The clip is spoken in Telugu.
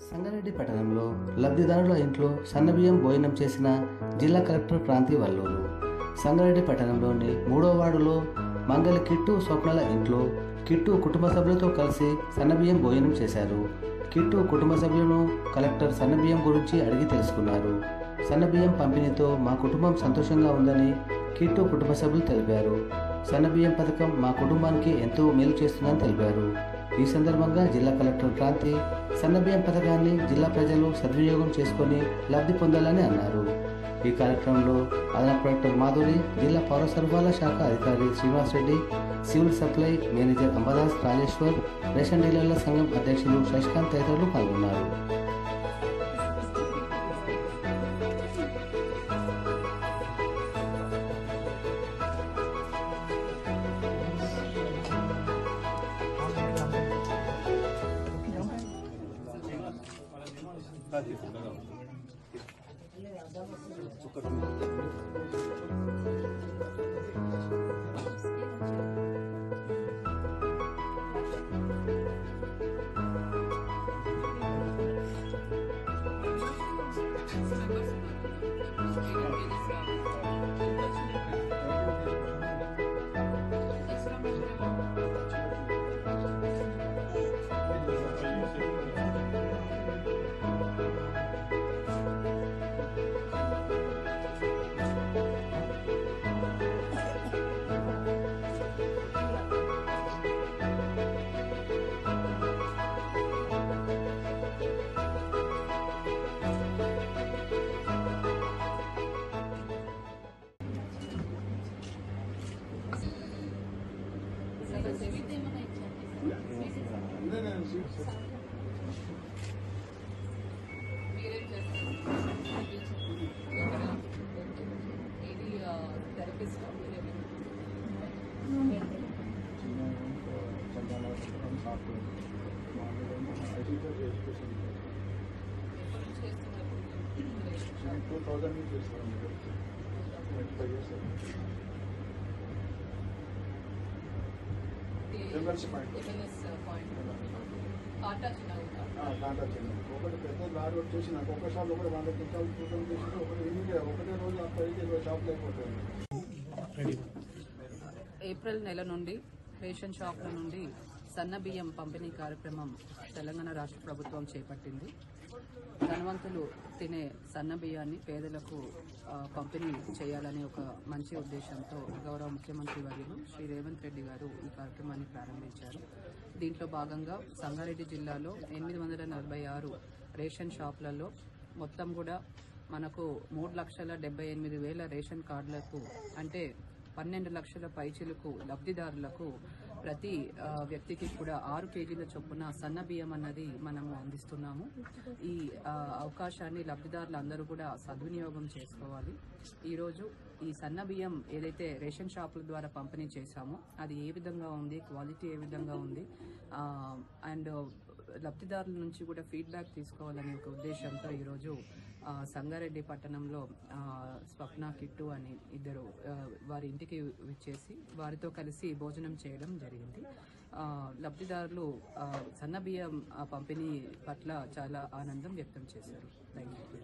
సంగారెడ్డి పట్టణంలో లబ్ధిదారుల ఇంట్లో సన్నబియ్యం భోజనం చేసిన జిల్లా కలెక్టర్ క్రాంతి వల్లూరు. సంగారెడ్డి పట్టణంలోని 3వ వార్డులో మంగళి కిట్టు స్వప్నల ఇంట్లో కిట్టు కుటుంబ సభ్యులతో కలిసి సన్నబియ్యం భోజనం చేశారు. కిట్టు కుటుంబ సభ్యులను కలెక్టర్ సన్నబియ్యం గురించి అడిగి తెలుసుకున్నారు. సన్నబియ్యం పంపిణీతో మా కుటుంబం సంతోషంగా ఉందని కిట్టు కుటుంబ సభ్యులు తెలిపారు. సన్నబియ్యం పథకం మా కుటుంబానికి ఎంతో మేలు చేస్తుందని తెలిపారు. ఈ సందర్భంగా జిల్లా కలెక్టర్ క్రాంతి సన్నబియ్యం పథకాన్ని జిల్లా ప్రజలు సద్వినియోగం చేసుకొని లబ్ధి పొందాలని అన్నారు. ఈ కార్యక్రమంలో అదనపు కలెక్టర్ మాధురి, జిల్లా పౌర సరఫరాల శాఖ అధికారి Srinivas Reddy, civil supply manager Ambadas Rajeshwar, ration డీలర్ల సంఘం అధ్యక్షులు శశికాంత్ తదితరులు పాల్గొన్నారు. ఒకటి పెద్ద లారీ వచ్చేసి నాకు ఒక్క షాప్లో కూడా 100 క్వింటాలు చూడడం చేసి ఒకటే రోజు 20 షాపులు అయిపోతుంది. ఏప్రిల్ నెల నుండి రేషన్ షాపుల నుండి సన్న బియ్యం పంపిణీ కార్యక్రమం తెలంగాణ రాష్ట్ర ప్రభుత్వం చేపట్టింది. ధనవంతులు తినే సన్న బియ్యాన్ని పేదలకు పంపిణీ చేయాలనే ఒక మంచి ఉద్దేశంతో గౌరవ ముఖ్యమంత్రి వర్యులు శ్రీ రేవంత్ రెడ్డి గారు ఈ కార్యక్రమాన్ని ప్రారంభించారు. దీంట్లో భాగంగా సంగారెడ్డి జిల్లాలో 846 రేషన్ షాపులలో మొత్తం కూడా మనకు 3,78,000 రేషన్ కార్డులకు అంటే 12 లక్షల పైచిలకు లబ్ధిదారులకు ప్రతి వ్యక్తికి కూడా 6 కేజీల చొప్పున సన్న బియ్యం అన్నది మనము అందిస్తున్నాము. ఈ అవకాశాన్ని లబ్ధిదారులు అందరూ కూడా సద్వినియోగం చేసుకోవాలి. ఈరోజు ఈ సన్న బియ్యం ఏదైతే రేషన్ షాపుల ద్వారా పంపిణీ చేశామో అది ఏ విధంగా ఉంది, క్వాలిటీ ఏ విధంగా ఉంది అండ్ లబ్ధిదారుల నుంచి కూడా ఫీడ్బ్యాక్ తీసుకోవాలనే ఒక ఉద్దేశంతో ఈరోజు సంగారెడ్డి పట్టణంలో స్వప్న కిట్టు అని ఇద్దరు వారి ఇంటికి విచ్చేసి వారితో కలిసి భోజనం చేయడం జరిగింది. లబ్ధిదారులు సన్నబియ్యం పంపిణీ పట్ల చాలా ఆనందం వ్యక్తం చేశారు. Thank you.